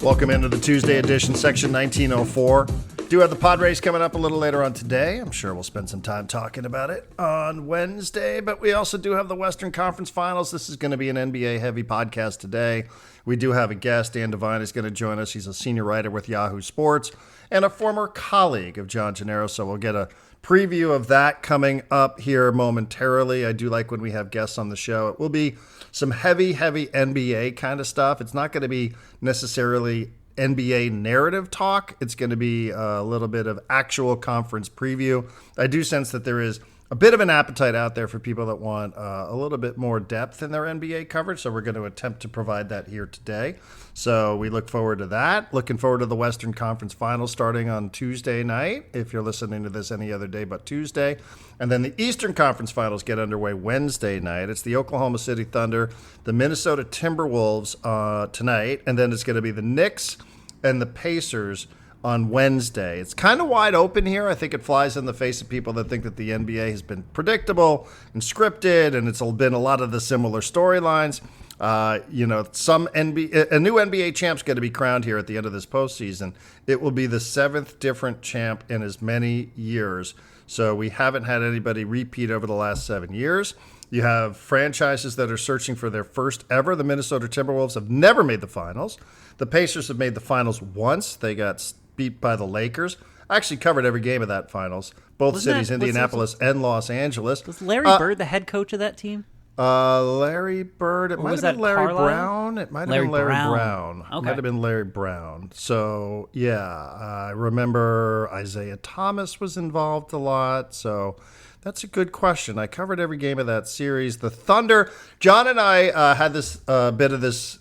Welcome into the Tuesday edition, section 1904. Do have the Padres coming up a little later on today. I'm sure we'll spend some time talking about it on Wednesday, but we also do have the Western Conference Finals. This is going to be an NBA-heavy podcast today. We do have a guest. Dan Devine is going to join us. He's a senior writer with Yahoo Sports and a former colleague of John Gennaro, so we'll get a preview of that coming up here momentarily. I do like when we have guests on the show. It will be some heavy NBA kind of stuff. It's not going to be necessarily NBA narrative talk. It's going to be a little bit of actual conference preview. I do sense that there is a bit of an appetite out there for people that want a little bit more depth in their NBA coverage, so we're going to attempt to provide that here today. So we look forward to that. Looking forward to the Western Conference Finals starting on Tuesday night, if you're listening to this any other day but Tuesday. And then the Eastern Conference Finals get underway Wednesday night. It's the Oklahoma City Thunder, the Minnesota Timberwolves tonight, and then it's going to be the Knicks and the Pacers on Wednesday. It's kind of wide open here. I think it flies in the face of people that think that the NBA has been predictable and scripted, and it's been a lot of the similar storylines. A new NBA champ's going to be crowned here at the end of this postseason. It will be the 7th different champ in as many years. So we haven't had anybody repeat over the last 7 years. You have franchises that are searching for their first ever. The Minnesota Timberwolves have never made the finals. The Pacers have made the finals once. They got beat by the Lakers. I actually covered every game of that finals, both cities, Indianapolis and Los Angeles. Was Larry Bird the head coach of that team? Larry Bird. It might have been Larry Brown. It might have been Larry Brown. Okay. It might have been Larry Brown. So, yeah, I remember Isaiah Thomas was involved a lot. So that's a good question. I covered every game of that series. The Thunder, John and I had this bit of this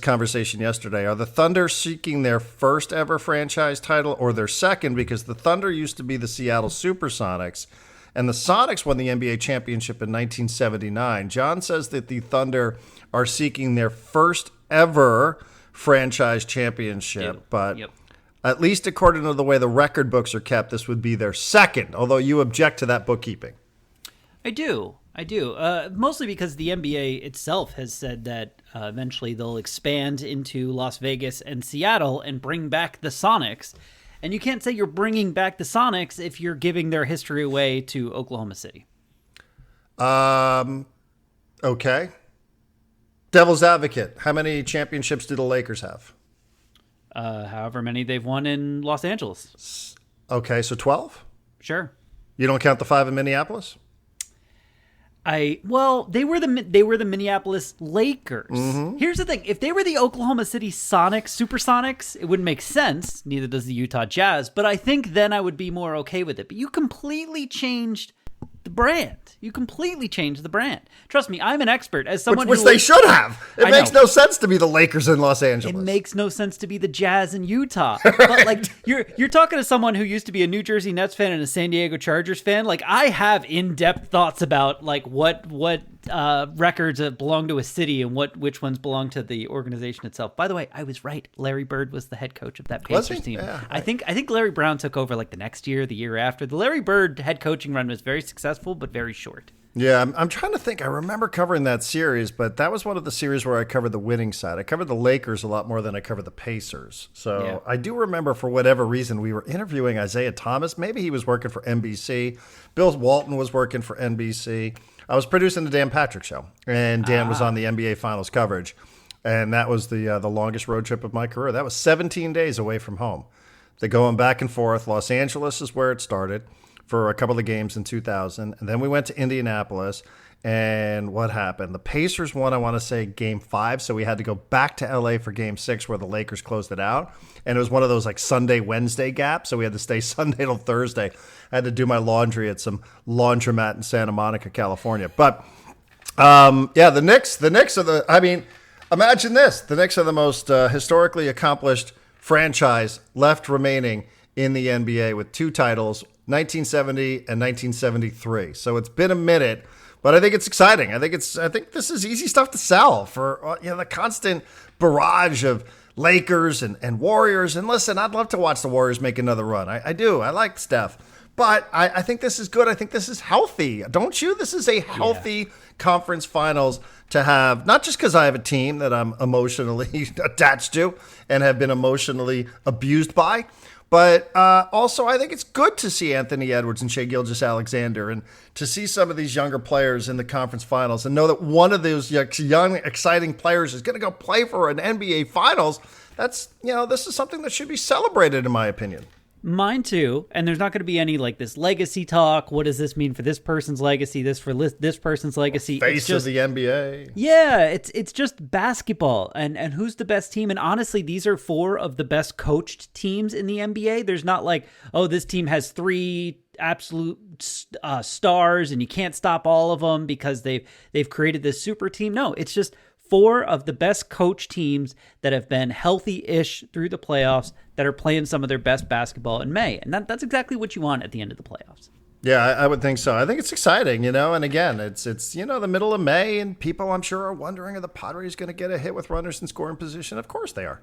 conversation yesterday. Are the Thunder seeking their first ever franchise title or their second? Because the Thunder used to be the Seattle Supersonics, and the Sonics won the NBA championship in 1979. John says that the Thunder are seeking their first ever franchise championship, but at least according to the way the record books are kept, this would be their second, although you object to that bookkeeping. I do. Mostly because the NBA itself has said that eventually they'll expand into Las Vegas and Seattle and bring back the Sonics. And you can't say you're bringing back the Sonics if you're giving their history away to Oklahoma City. Okay. Devil's advocate. How many championships do the Lakers have? However many they've won in Los Angeles. Okay, so 12? Sure. You don't count the 5 in Minneapolis? They were the Minneapolis Lakers. Mm-hmm. Here's the thing. If they were the Oklahoma City Supersonics, it wouldn't make sense. Neither does the Utah Jazz. But I think then I would be more okay with it. But you completely changed the brand. Trust me, I'm an expert. As someone which they should have. It makes no sense to be the Lakers in Los Angeles. It makes no sense to be the Jazz in Utah. But like you're talking to someone who used to be a New Jersey Nets fan and a San Diego Chargers fan. Like I have in-depth thoughts about like what records belong to a city and which ones belong to the organization itself. By the way, I was right. Larry Bird was the head coach of that Pacers team. Yeah, right. I think Larry Brown took over like the next year, the year after. The Larry Bird head coaching run was very successful, but very short. Yeah, I'm trying to think. I remember covering that series, but that was one of the series where I covered the winning side. I covered the Lakers a lot more than I covered the Pacers. So yeah. I do remember, for whatever reason, we were interviewing Isaiah Thomas. Maybe he was working for NBC. Bill Walton was working for NBC. I was producing the Dan Patrick Show, and Dan was on the NBA Finals coverage. And that was the longest road trip of my career. That was 17 days away from home. They're going back and forth. Los Angeles is where it started for a couple of games in 2000. And then we went to Indianapolis. And what happened? The Pacers won, I want to say, Game 5. So we had to go back to L.A. for Game 6 where the Lakers closed it out. And it was one of those like Sunday, Wednesday gaps. So we had to stay Sunday till Thursday. I had to do my laundry at some laundromat in Santa Monica, California. But, the Knicks are imagine this. The Knicks are the most historically accomplished franchise left remaining in the NBA with 2 titles, 1970 and 1973. So it's been a minute. But I think it's exciting. I think this is easy stuff to sell for the constant barrage of Lakers and Warriors. And listen, I'd love to watch the Warriors make another run. I do. I like Steph. But I think this is good. I think this is healthy. Don't you? This is a healthy conference finals to have, not just because I have a team that I'm emotionally attached to and have been emotionally abused by, but also I think it's good to see Anthony Edwards and Shai Gilgeous-Alexander and to see some of these younger players in the conference finals and know that one of those young, exciting players is going to go play for an NBA finals. That's, this is something that should be celebrated, in my opinion. Mine too, and there's not going to be any like this legacy talk. What does this mean for this person's legacy? This for this person's legacy? Face of the NBA. Yeah, it's just basketball, and who's the best team? And honestly, these are 4 of the best coached teams in the NBA. There's not like, oh, this team has 3 absolute stars, and you can't stop all of them because they've created this super team. No, it's just 4 of the best coach teams that have been healthy-ish through the playoffs that are playing some of their best basketball in May. And that's exactly what you want at the end of the playoffs. Yeah, I would think so. I think it's exciting, and again, it's the middle of May, and people I'm sure are wondering, are the Padres going to get a hit with runners in scoring position? Of course they are.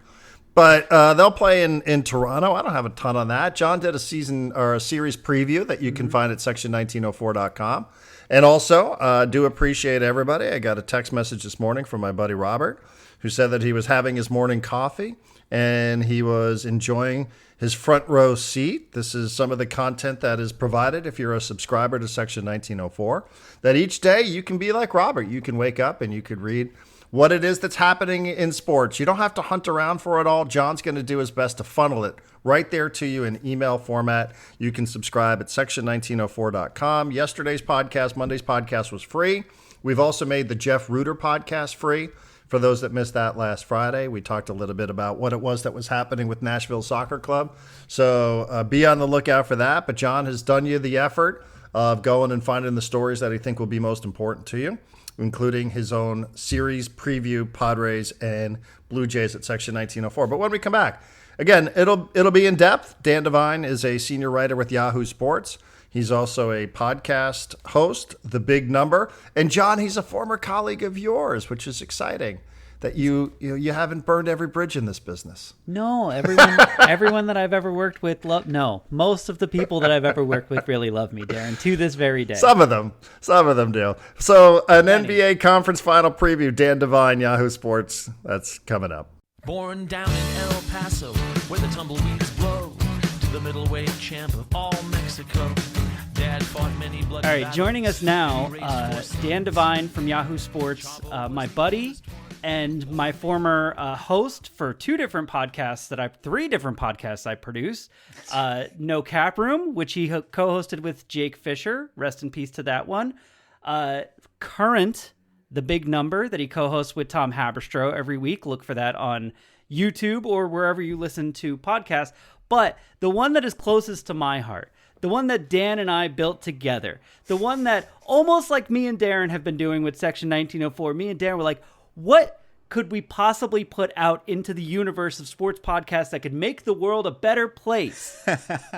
But they'll play in Toronto. I don't have a ton on that. John did a season or a series preview that you can find at section1904.com. And also, do appreciate everybody. I got a text message this morning from my buddy Robert, who said that he was having his morning coffee and he was enjoying his front row seat. This is some of the content that is provided if you're a subscriber to Section 1904, that each day you can be like Robert. You can wake up and you could read what it is that's happening in sports. You don't have to hunt around for it all. John's going to do his best to funnel it right there to you in email format. You can subscribe at section1904.com. Yesterday's podcast, Monday's podcast, was free. We've also made the Jeff Reuter podcast free. For those that missed that last Friday, we talked a little bit about what it was that was happening with Nashville Soccer Club. So be on the lookout for that. But John has done you the effort of going and finding the stories that he think will be most important to you, including his own series preview, Padres and Blue Jays at Section 1904. But when we come back, again, it'll be in depth. Dan Devine is a senior writer with Yahoo Sports. He's also a podcast host, The Big Number. And John, he's a former colleague of yours, which is exciting that you haven't burned every bridge in this business. No, everyone that I've ever worked with, most of the people that I've ever worked with really love me, Darren, to this very day. Some of them do. So an NBA conference final preview, Dan Devine, Yahoo Sports, that's coming up. Born down in El Paso, where the tumbleweeds blow, to the middleweight champ of all Mexico. Dad fought many bloody All right, joining us now, Dan Devine from Yahoo Sports, my buddy and my former host for three different podcasts I produce. No Cap Room, which he co-hosted with Jake Fisher. Rest in peace to that one. Current, The Big Number, that he co-hosts with Tom Haberstroh every week. Look for that on YouTube or wherever you listen to podcasts. But the one that is closest to my heart, the one that Dan and I built together, the one that almost like me and Darren have been doing with Section 1904, me and Darren were like, what could we possibly put out into the universe of sports podcasts that could make the world a better place?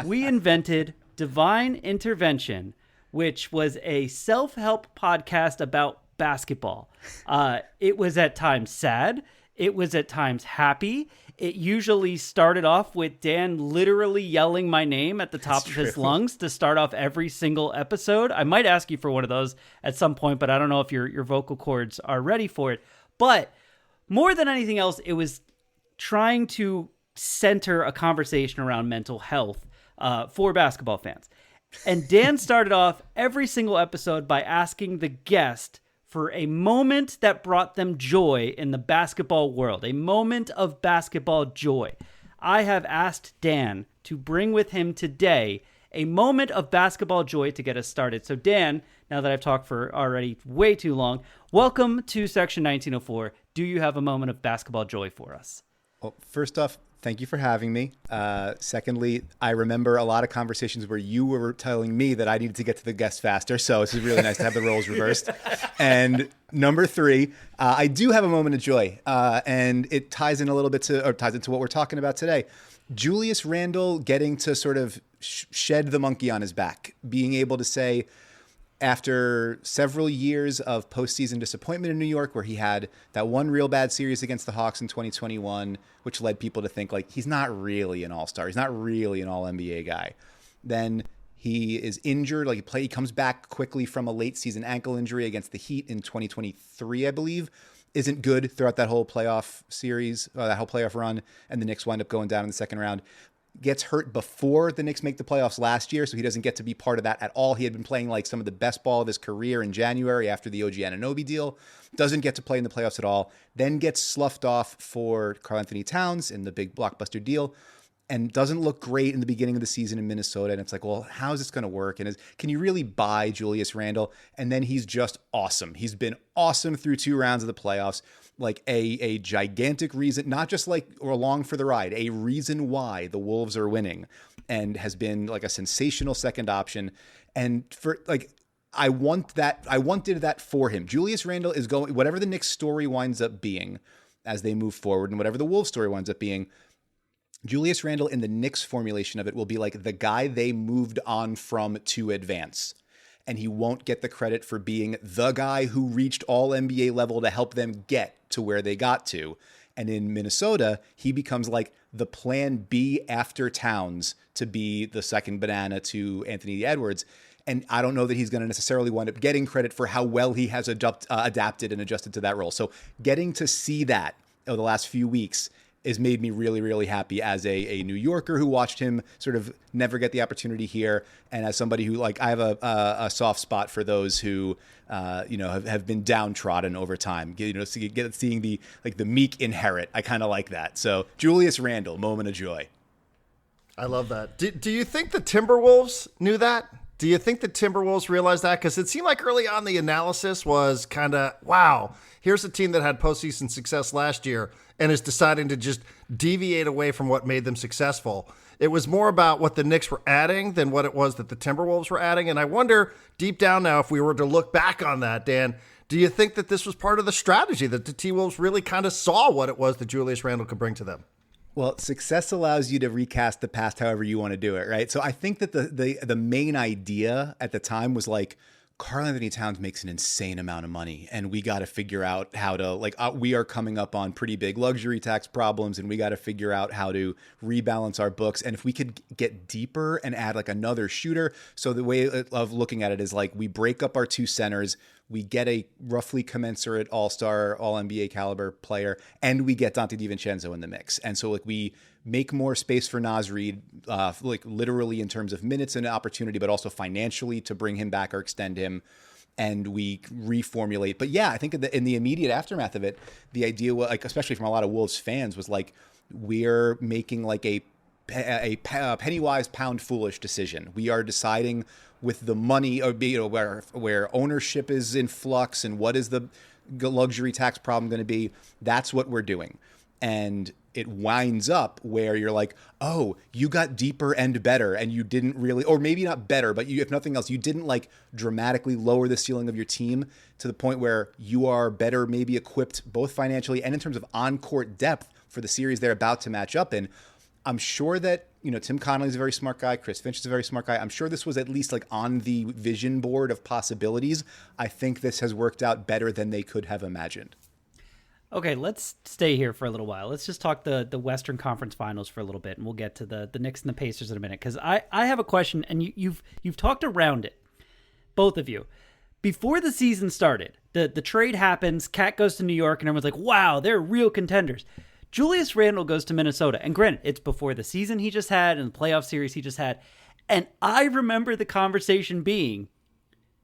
We invented Divine Intervention, which was a self-help podcast about basketball. It was at times sad. It was at times happy. It usually started off with Dan literally yelling my name at the top of his lungs to start off every single episode. I might ask you for one of those at some point, but I don't know if your vocal cords are ready for it. But more than anything else, it was trying to center a conversation around mental health for basketball fans. And Dan started off every single episode by asking the guest for a moment that brought them joy in the basketball world, a moment of basketball joy. I have asked Dan to bring with him today a moment of basketball joy to get us started. So Dan, now that I've talked for already way too long, welcome to Section 1904. Do you have a moment of basketball joy for us? Well, first off, thank you for having me. Secondly, I remember a lot of conversations where you were telling me that I needed to get to the guest faster. So this is really nice to have the roles reversed. And number three, I do have a moment of joy. And it ties into what we're talking about today. Julius Randle getting to sort of shed the monkey on his back, being able to say, after several years of postseason disappointment in New York, where he had that one real bad series against the Hawks in 2021, which led people to think like he's not really an all-star. He's not really an all-NBA guy. Then He is injured. Like he comes back quickly from a late season ankle injury against the Heat in 2023, I believe. Isn't good throughout that whole playoff series, that whole playoff run, and the Knicks wind up going down in the second round. Gets hurt before the Knicks make the playoffs last year, so he doesn't get to be part of that at all. He had been playing like some of the best ball of his career in January after the OG Anunoby deal. Doesn't get to play in the playoffs at all. Then gets sloughed off for Karl-Anthony Towns in the big blockbuster deal, and doesn't look great in the beginning of the season in Minnesota. And it's like, well, how's this going to work? And can you really buy Julius Randle? And then he's just awesome. He's been awesome through 2 rounds of the playoffs. Like a gigantic reason, not just like or along for the ride, a reason why the Wolves are winning, and has been like a sensational second option. And for like, I wanted that for him. Julius Randle is going, whatever the Knicks story winds up being as they move forward, and whatever the Wolves story winds up being, Julius Randle in the Knicks formulation of it will be like the guy they moved on from to advance. And he won't get the credit for being the guy who reached all NBA level to help them get to where they got to. And in Minnesota, he becomes like the plan B after Towns to be the second banana to Anthony Edwards. And I don't know that he's going to necessarily wind up getting credit for how well he has adapted and adjusted to that role. So getting to see that over the last few weeks has made me really, really happy as a New Yorker who watched him sort of never get the opportunity here. And as somebody who, like, I have a soft spot for those who, have been downtrodden over time, seeing the meek inherit. I kind of like that. So Julius Randle, moment of joy. I love that. Do you think the Timberwolves knew that? Do you think the Timberwolves realized that? Because it seemed like early on the analysis was kind of, wow, here's a team that had postseason success last year and is deciding to just deviate away from what made them successful. It was more about what the Knicks were adding than what it was that the Timberwolves were adding. And I wonder deep down now, if we were to look back on that, Dan, do you think that this was part of the strategy, that the T-Wolves really kind of saw what it was that Julius Randle could bring to them? Well, success allows you to recast the past however you want to do it, right? So I think that the main idea at the time was like, Karl-Anthony Towns makes an insane amount of money, and we got to figure out how to, we are coming up on pretty big luxury tax problems, and we got to figure out how to rebalance our books. And if we could get deeper and add like another shooter. So the way of looking at it is like, we break up our 2 centers, we get a roughly commensurate all-star, all-NBA caliber player, and we get Dante DiVincenzo in the mix. And so like we make more space for Naz Reid, literally in terms of minutes and opportunity, but also financially to bring him back or extend him, and we reformulate. But yeah, I think in the immediate aftermath of it, the idea, especially from a lot of Wolves fans, was like, we're making like a penny-wise, pound-foolish decision. We are deciding with the money, or where ownership is in flux, and what is the luxury tax problem going to be. That's what we're doing. And it winds up where you're like, oh, you got deeper and better, and you didn't really, or maybe not better, but you, if nothing else, you didn't like dramatically lower the ceiling of your team to the point where you are better, maybe equipped both financially and in terms of on-court depth for the series they're about to match up in. I'm sure that, Tim Connolly's a very smart guy. Chris Finch is a very smart guy. I'm sure this was at least like on the vision board of possibilities. I think this has worked out better than they could have imagined. Okay, let's stay here for a little while. Let's just talk the Western Conference Finals for a little bit, and we'll get to the Knicks and the Pacers in a minute, because I have a question, and you've talked around it, both of you. Before the season started, the trade happens, Cat goes to New York, and everyone's like, wow, they're real contenders. Julius Randle goes to Minnesota, and granted, it's before the season he just had and the playoff series he just had, and I remember the conversation being,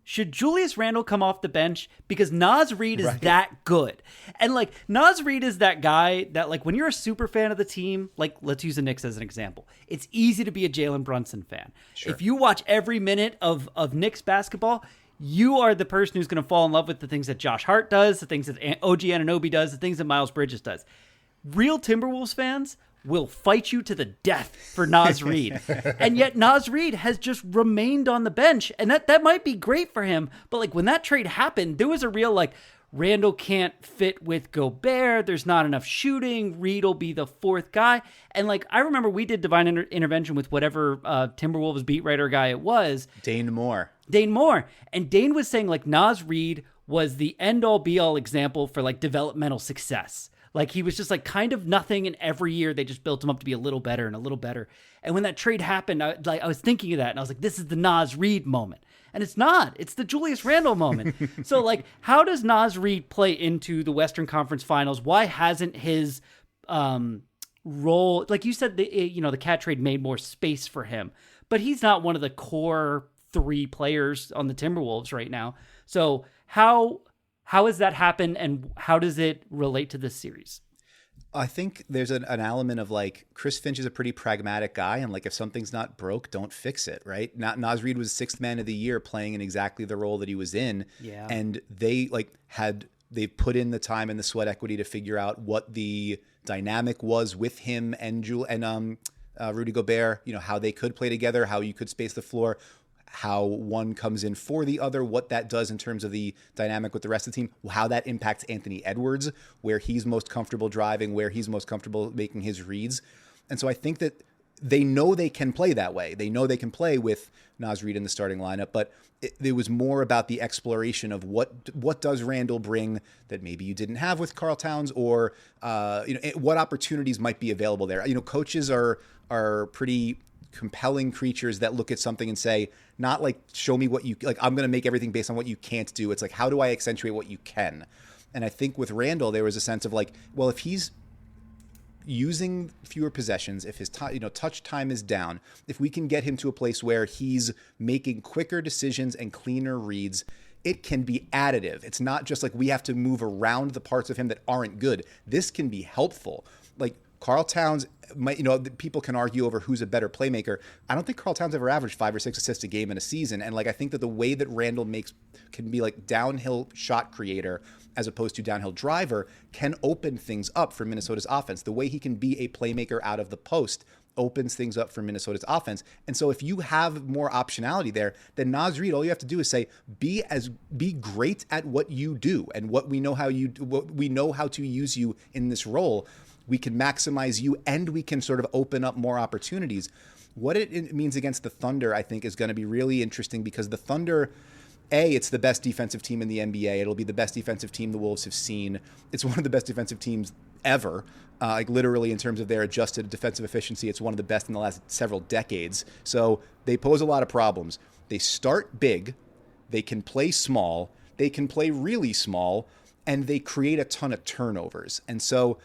should Julius Randle come off the bench? Because Naz Reid is that good. And like, Naz Reid is that guy that, like, when you're a super fan of the team, like, let's use the Knicks as an example. It's easy to be a Jalen Brunson fan. Sure. If you watch every minute of Knicks basketball, you are the person who's going to fall in love with the things that Josh Hart does, the things that OG Anunoby does, the things that Miles Bridges does. Real Timberwolves fans will fight you to the death for Naz Reid. And yet Naz Reid has just remained on the bench. And that might be great for him. But like, when that trade happened, there was a real like, Randle can't fit with Gobert. There's not enough shooting. Reid will be the 4th guy. And like, I remember we did Divine Intervention with whatever Timberwolves beat writer guy it was. Dane Moore. And Dane was saying like, Naz Reid was the end all be all example for like developmental success. Like he was just like kind of nothing, and every year they just built him up to be a little better and a little better. And when that trade happened, I was thinking of that, and I was like, this is the Naz Reid moment. And it's not. It's the Julius Randle moment. So, like, how does Naz Reid play into the Western Conference Finals? Why hasn't his role, like you said, the Cat trade made more space for him, but he's not one of the core 3 players on the Timberwolves right now. So how has that happened, and how does it relate to this series? I think there's an element of like Chris Finch is a pretty pragmatic guy, and like if something's not broke, don't fix it, right? Naz Reid was 6th man of the year playing in exactly the role that he was in, and they've put in the time and the sweat equity to figure out what the dynamic was with him and Rudy Gobert. You know, how they could play together, how you could space the floor, how one comes in for the other, what that does in terms of the dynamic with the rest of the team, how that impacts Anthony Edwards, where he's most comfortable driving, where he's most comfortable making his reads. And so I think that they know they can play that way. They know they can play with Naz Reid in the starting lineup, but it was more about the exploration of what does Randle bring that maybe you didn't have with Karl Towns, or what opportunities might be available there. You know, coaches are pretty compelling creatures that look at something and say, not like, show me what you, like, I'm going to make everything based on what you can't do. It's like, how do I accentuate what you can? And I think with Randle, there was a sense of like, well, if he's using fewer possessions, if his touch time is down, if we can get him to a place where he's making quicker decisions and cleaner reads, it can be additive. It's not just like we have to move around the parts of him that aren't good. This can be helpful. Like Karl Towns people can argue over who's a better playmaker. I don't think Karl Towns ever averaged 5 or 6 assists a game in a season. And like, I think that the way that Randle can be like downhill shot creator as opposed to downhill driver can open things up for Minnesota's offense. The way he can be a playmaker out of the post opens things up for Minnesota's offense. And so if you have more optionality there, then Naz Reid, all you have to do is say, be great at what you do and what we know how to use you in this role. We can maximize you, and we can sort of open up more opportunities. What it means against the Thunder, I think, is going to be really interesting, because the Thunder, it's the best defensive team in the NBA. It'll be the best defensive team the Wolves have seen. It's one of the best defensive teams ever. Like literally in terms of their adjusted defensive efficiency, it's one of the best in the last several decades. So they pose a lot of problems. They start big. They can play small. They can play really small, and they create a ton of turnovers. And so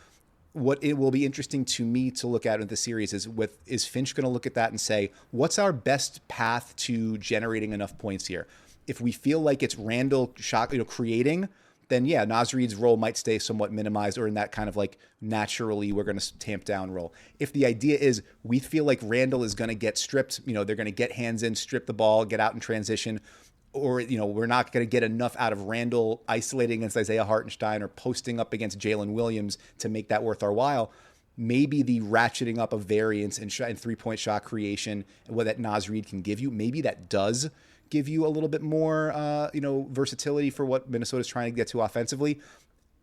what it will be interesting to me to look at in the series is Finch going to look at that and say, what's our best path to generating enough points here? If we feel like it's Randle shot, creating, then yeah, Naz Reid's role might stay somewhat minimized, or in that kind of like naturally we're going to tamp down role. If the idea is we feel like Randle is going to get stripped, they're going to get hands in, strip the ball, get out in transition, or, we're not going to get enough out of Randle isolating against Isaiah Hartenstein or posting up against Jalen Williams to make that worth our while. Maybe the ratcheting up of variance and 3-point shot creation and what that Naz Reid can give you, maybe that does give you a little bit more, versatility for what Minnesota's trying to get to offensively.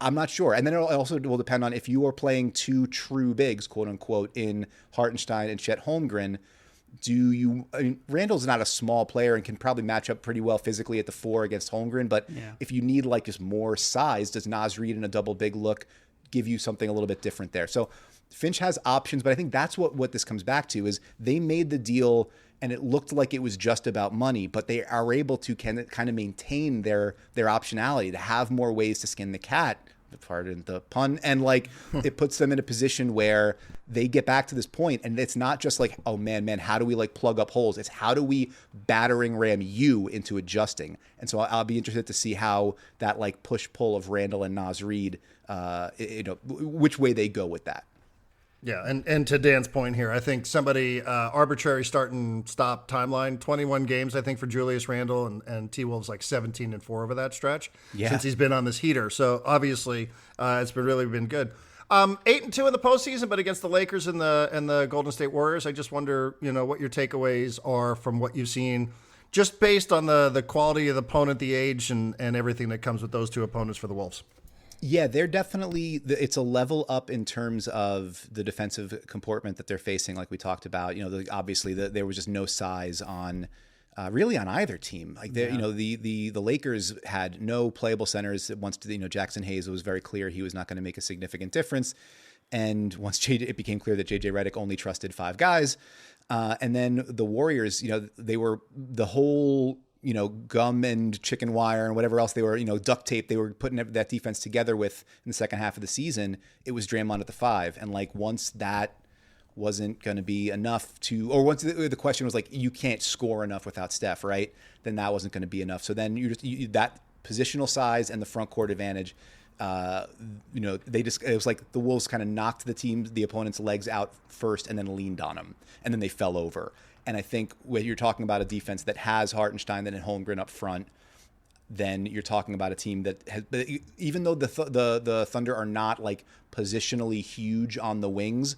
I'm not sure. And then it also will depend on if you are playing 2 true bigs, quote unquote, in Hartenstein and Chet Holmgren. Randle's not a small player and can probably match up pretty well physically at the 4 against Holmgren, but if you need like just more size, does Naz Reid in a double big look give you something a little bit different there? So Finch has options, but I think that's what this comes back to, is they made the deal and it looked like it was just about money, but they are able to kind of maintain their optionality to have more ways to skin the cat, pardon the pun, and like it puts them in a position where they get back to this point, and it's not just like, oh man, how do we like plug up holes? It's how do we battering ram you into adjusting? And so I'll be interested to see how that like push pull of Randle and Naz Reid, which way they go with that. Yeah, and to Dan's point here, I think somebody arbitrary start and stop timeline, 21 games I think for Julius Randle, and T-Wolves like 17-4 over that stretch since he's been on this heater. So obviously it's really been good. 8-2 in the postseason, but against the Lakers and the Golden State Warriors. I just wonder, what your takeaways are from what you've seen, just based on the quality of the opponent, the age, and everything that comes with those two opponents for the Wolves. Yeah, they're definitely, it's a level up in terms of the defensive comportment that they're facing, like we talked about. Obviously there was just no size on really on either team. Like the Lakers had no playable centers. Once Jackson Hayes, it was very clear he was not going to make a significant difference. And once it became clear that JJ Redick only trusted 5 guys, and then the Warriors, they were the whole gum and chicken wire and whatever else they were, duct tape they were putting that defense together with in the second half of the season. It was Draymond at the 5, and like once that wasn't going to be enough or once the question was like, you can't score enough without Steph, right? Then that wasn't going to be enough. So then that positional size and the front court advantage, it was like the Wolves kind of knocked the opponent's legs out first and then leaned on them, and then they fell over. And I think when you're talking about a defense that has Hartenstein and Holmgren up front, then you're talking about a team that has, even though the Thunder are not like positionally huge on the wings,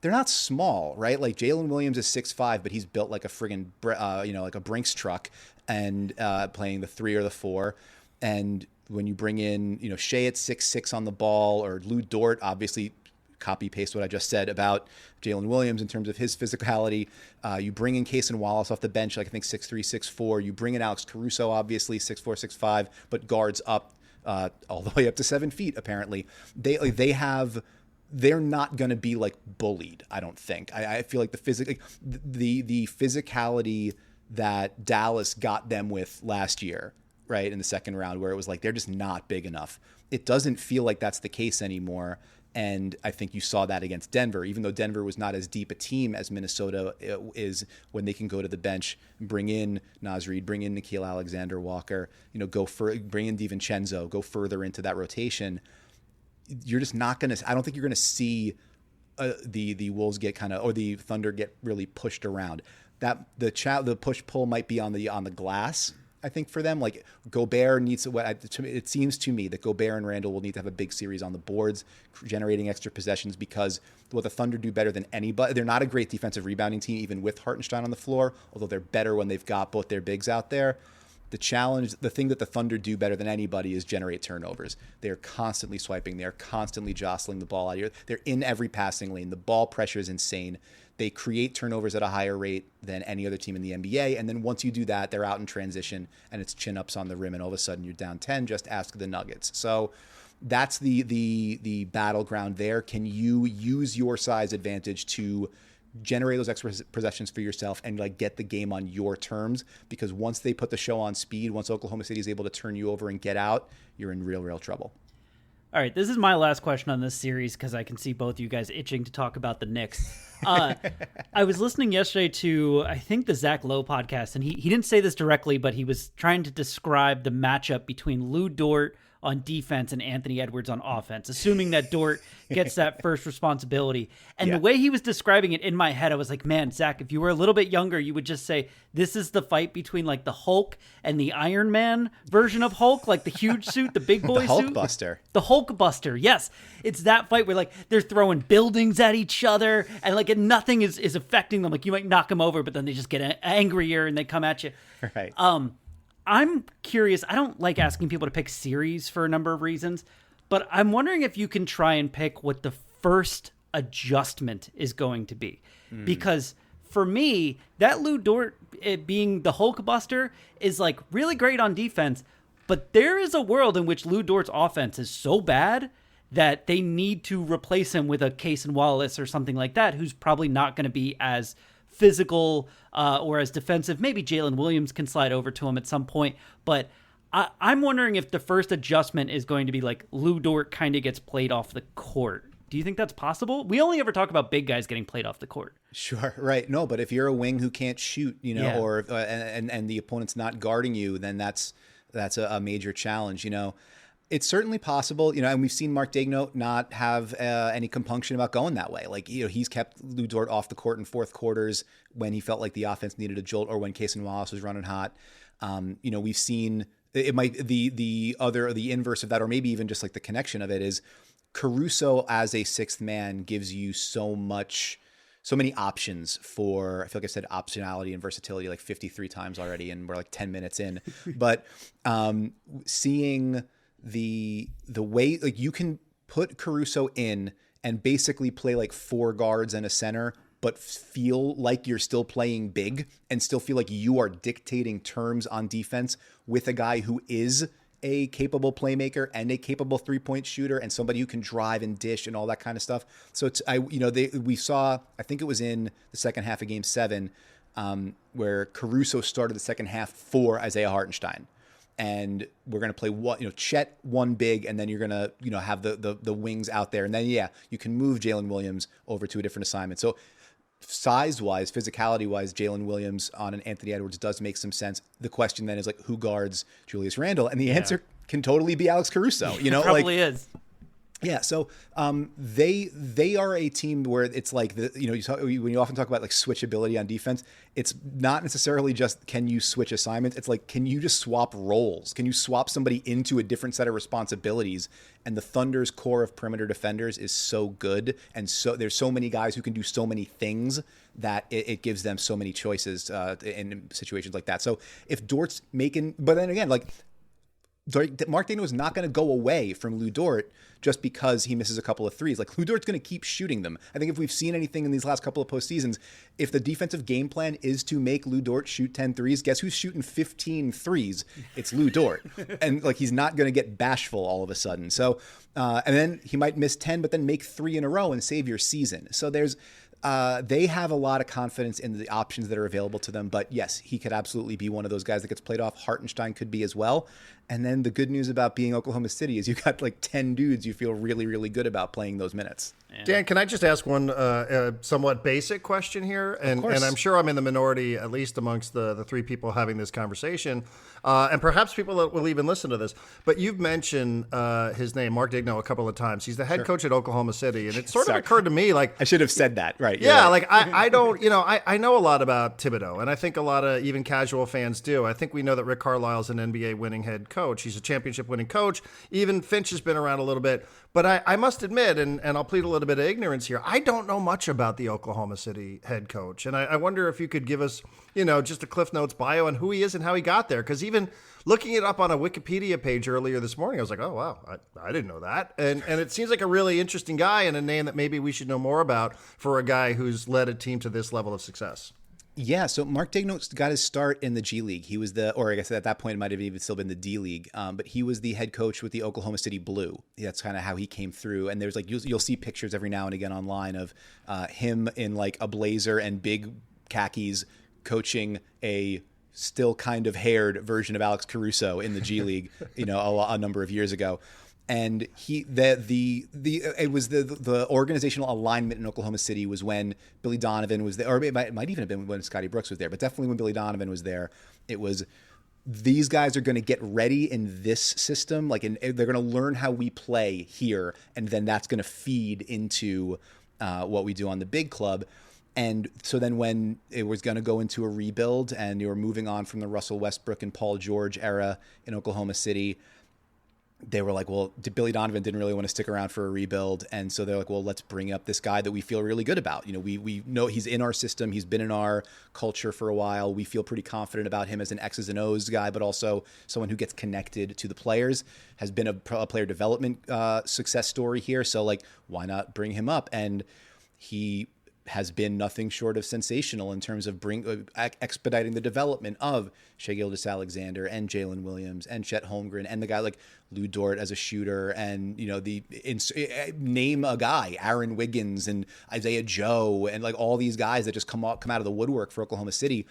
they're not small, right? Like Jalen Williams is 6'5", but he's built like a friggin', like a Brinks truck, and playing the 3 or the 4. And when you bring in, Shea at 6'6" on the ball, or Lou Dort, obviously copy paste what I just said about Jalen Williams in terms of his physicality. You bring in Cason Wallace off the bench, like I think 6'3", 6'4". You bring in Alex Caruso, obviously 6'4", 6'5", but guards up all the way up to 7 feet. Apparently, they're not going to be like bullied. I don't think. I feel like the physicality that Dallas got them with last year, right, in the second round, where it was like they're just not big enough. It doesn't feel like that's the case anymore. And I think you saw that against Denver, even though Denver was not as deep a team as Minnesota is, when they can go to the bench, bring in Naz Reid, bring in Nickeil Alexander-Walker, bring in DiVincenzo, go further into that rotation. You're just not going to – I don't think you're going to see the Wolves get or the Thunder get really pushed around. That the push-pull might be on the glass, I think, for them. Like Gobert needs it seems to me that Gobert and Randall will need to have a big series on the boards, generating extra possessions, because what the Thunder do better than anybody, they're not a great defensive rebounding team, even with Hartenstein on the floor, although they're better when they've got both their bigs out there. The thing that the Thunder do better than anybody is generate turnovers. They're constantly swiping. They're constantly jostling the ball out of here. They're in every passing lane. The ball pressure is insane. They create turnovers at a higher rate than any other team in the NBA. And then once you do that, they're out in transition and it's chin-ups on the rim, and all of a sudden you're down 10. Just ask the Nuggets. So that's the battleground there. Can you use your size advantage to generate those extra possessions for yourself and like get the game on your terms? Because once they put the show on speed, once Oklahoma City is able to turn you over and get out, you're in real trouble. All right, this is my last question on this series, because I can see both you guys itching to talk about the Knicks. I was listening yesterday to, I think, the Zach Lowe podcast, and he didn't say this directly, but he was trying to describe the matchup between Lou Dort on defense and Anthony Edwards on offense, assuming that Dort gets that first responsibility. And the way he was describing it in my head, I was like, man, Zach, if you were a little bit younger, you would just say, this is the fight between like the Hulk and the Iron Man version of Hulk, like the huge suit, the big boy the Hulk suit. Buster. The Hulk Buster, yes. It's that fight where like they're throwing buildings at each other and like nothing is affecting them. Like you might knock them over, but then they just get angrier and they come at you. Right. I'm curious. I don't like asking people to pick series for a number of reasons, but I'm wondering if you can try and pick what the first adjustment is going to be. Because for me, that Lou Dort being the Hulk Buster is like really great on defense, but there is a world in which Lou Dort's offense is so bad that they need to replace him with a Cason Wallace or something like that, who's probably not going to be as physical or as defensive. Maybe Jalen Williams can slide over to him at some point, but I'm wondering if the first adjustment is going to be like Lou Dort kind of gets played off the court. Do you think that's possible? We only ever talk about big guys getting played off the court. Sure, right. No, but if you're a wing who can't shoot, or and the opponent's not guarding you, then that's a major challenge. It's certainly possible, and we've seen Mark Daigneault not have any compunction about going that way. Like, he's kept Lou Dort off the court in fourth quarters when he felt like the offense needed a jolt, or when Cason Wallace was running hot. We've seen it might the inverse of that, or maybe even just like the connection of it is Caruso as a sixth man gives you so many options for, I feel like I said optionality and versatility like 53 times already, and we're like 10 minutes in, but seeing the way like you can put Caruso in and basically play like four guards and a center but feel like you're still playing big and still feel like you are dictating terms on defense with a guy who is a capable playmaker and a capable 3-point shooter and somebody who can drive and dish and all that kind of stuff. So we saw, I think it was in the second half of Game 7, where Caruso started the second half for Isaiah Hartenstein. And we're going to play Chet one big, and then you're going to, have the wings out there. And then, you can move Jalen Williams over to a different assignment. So size-wise, physicality-wise, Jalen Williams on an Anthony Edwards does make some sense. The question then is, like, who guards Julius Randle? And the answer can totally be Alex Caruso. Probably is. Yeah, so they are a team where it's like when you often talk about like switchability on defense, it's not necessarily just can you switch assignments. It's like, can you just swap roles? Can you swap somebody into a different set of responsibilities? And the Thunder's core of perimeter defenders is so good, and so there's so many guys who can do so many things that it gives them so many choices in situations like that. So if Dort's but then again, like, Mark Daigneault is not going to go away from Lou Dort just because he misses a couple of threes. Like, Lou Dort's going to keep shooting them. I think if we've seen anything in these last couple of postseasons, if the defensive game plan is to make Lou Dort shoot 10 threes, guess who's shooting 15 threes? It's Lou Dort. And like, he's not going to get bashful all of a sudden. So, and then he might miss 10, but then make 3 in a row and save your season. So they have a lot of confidence in the options that are available to them. But yes, he could absolutely be one of those guys that gets played off. Hartenstein could be as well. And then the good news about being Oklahoma City is you got like 10 dudes you feel really, really good about playing those minutes. Yeah. Dan, can I just ask one somewhat basic question here? And I'm sure I'm in the minority, at least amongst the 3 people having this conversation, and perhaps people that will even listen to this. But you've mentioned his name, Mark Daigneault, a couple of times. He's the head coach at Oklahoma City. And it sort of occurred to me, like... I should have said that, right? Yeah, right. like I don't, I know a lot about Thibodeau, and I think a lot of even casual fans do. I think we know that Rick Carlisle's an NBA winning head coach. He's a championship winning coach. Even Finch has been around a little bit. But I must admit, and I'll plead a little bit of ignorance here, I don't know much about the Oklahoma City head coach. And I wonder if you could give us, just a Cliff Notes bio on who he is and how he got there. Because even looking it up on a Wikipedia page earlier this morning, I was like, oh, wow, I didn't know that. And it seems like a really interesting guy and a name that maybe we should know more about for a guy who's led a team to this level of success. Yeah, so Mark Daigneault got his start in the G League. He was or I guess at that point it might have even still been the D League, but he was the head coach with the Oklahoma City Blue. That's kind of how he came through. And there's like, you'll see pictures every now and again online of him in like a blazer and big khakis coaching a still kind of haired version of Alex Caruso in the G League, a number of years ago. And it was the organizational alignment in Oklahoma City was when Billy Donovan was there, or it might even have been when Scotty Brooks was there, but definitely when Billy Donovan was there, it was these guys are going to get ready in this system, they're going to learn how we play here, and then that's going to feed into what we do on the big club. And so then when it was going to go into a rebuild and you were moving on from the Russell Westbrook and Paul George era in Oklahoma City, they were like, well, Billy Donovan didn't really want to stick around for a rebuild. And so they're like, well, let's bring up this guy that we feel really good about. We know he's in our system. He's been in our culture for a while. We feel pretty confident about him as an X's and O's guy, but also someone who gets connected to the players, has been a player development success story here. So like, why not bring him up? And he has been nothing short of sensational in terms of expediting the development of Shai Gilgeous-Alexander and Jalen Williams and Chet Holmgren and the guy like Lou Dort as a shooter, and name a guy, Aaron Wiggins and Isaiah Joe, and like all these guys that just come out of the woodwork for Oklahoma City.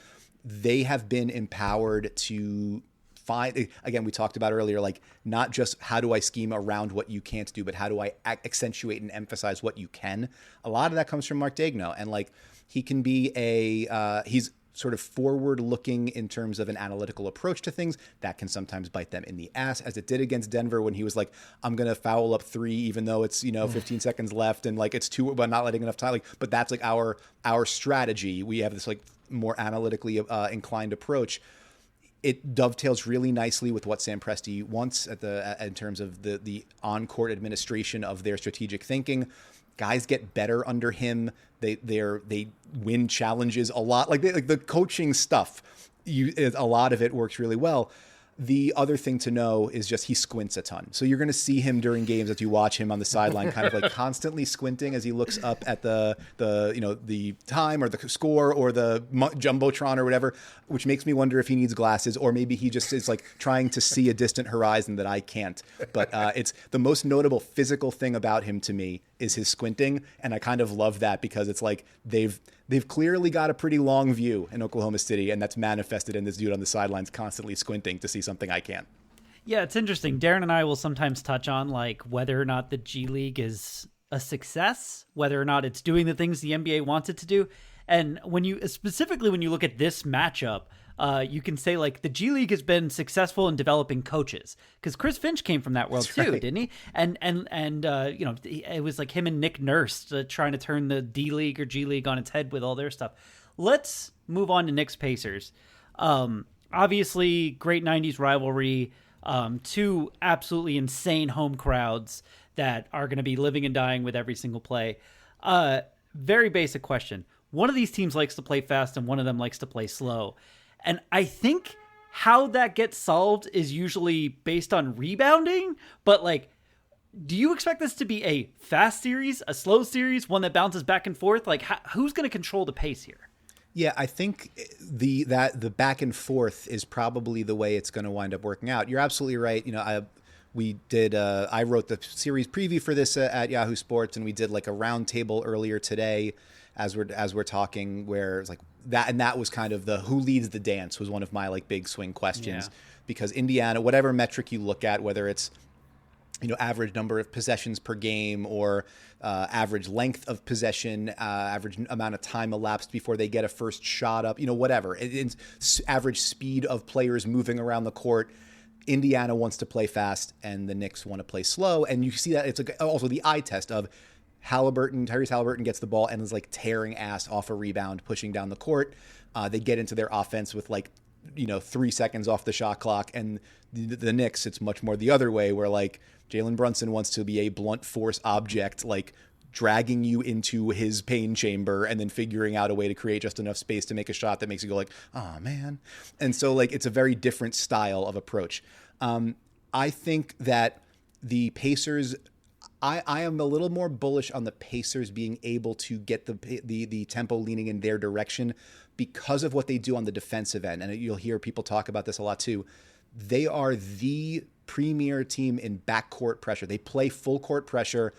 They have been empowered to find, again, we talked about earlier, like not just how do I scheme around what you can't do, but how do I accentuate and emphasize what you can. A lot of that comes from Mark Daigneault, and like he can be he's sort of forward looking in terms of an analytical approach to things that can sometimes bite them in the ass, as it did against Denver when he was like, I'm going to foul up 3, even though it's, 15 seconds left and like it's 2, but not letting enough time. Like, but that's like our strategy. We have this like more analytically inclined approach. It dovetails really nicely with what Sam Presti wants in terms of the on-court administration of their strategic thinking. Guys get better under him. They win challenges a lot. Like the coaching stuff, a lot of it works really well. The other thing to know is just he squints a ton. So you're going to see him during games as you watch him on the sideline, kind of like constantly squinting as he looks up at the time or the score or the jumbotron or whatever, which makes me wonder if he needs glasses or maybe he just is like trying to see a distant horizon that I can't. But it's the most notable physical thing about him to me is his squinting, and I kind of love that because it's like they've clearly got a pretty long view in Oklahoma City, and that's manifested in this dude on the sidelines constantly squinting to see something I can't. Yeah, it's interesting. Darren and I will sometimes touch on like whether or not the G League is a success, whether or not it's doing the things the NBA wants it to do. And when you look at this matchup, you can say like the G League has been successful in developing coaches because Chris Finch came from that world too, didn't he? And it was like him and Nick Nurse trying to turn the D League or G League on its head with all their stuff. Let's move on to Knicks Pacers. Obviously, great 90s rivalry, two absolutely insane home crowds that are going to be living and dying with every single play. Very basic question. One of these teams likes to play fast and one of them likes to play slow. And I think how that gets solved is usually based on rebounding. But like, do you expect this to be a fast series, a slow series, one that bounces back and forth? Like, who's going to control the pace here? Yeah, I think the back and forth is probably the way it's going to wind up working out. You're absolutely right. I wrote the series preview for this at Yahoo Sports, and we did like a round table earlier today as we're talking, where it's like that, and that was kind of the who leads the dance was one of my like big swing questions, because Indiana, whatever metric you look at, whether it's average number of possessions per game or average length of possession, average amount of time elapsed before they get a first shot up, whatever, it's average speed of players moving around the court. Indiana wants to play fast and the Knicks want to play slow. And you see that it's like also the eye test of Tyrese Halliburton gets the ball and is like tearing ass off a rebound, pushing down the court. They get into their offense with 3 seconds off the shot clock. And the Knicks, it's much more the other way, where like Jalen Brunson wants to be a blunt force object, like dragging you into his pain chamber and then figuring out a way to create just enough space to make a shot that makes you go like, oh man. And so like, it's a very different style of approach. I think that the Pacers, I am a little more bullish on the Pacers being able to get the tempo leaning in their direction because of what they do on the defensive end. And you'll hear people talk about this a lot too. They are the premier team in backcourt pressure. They play full court pressure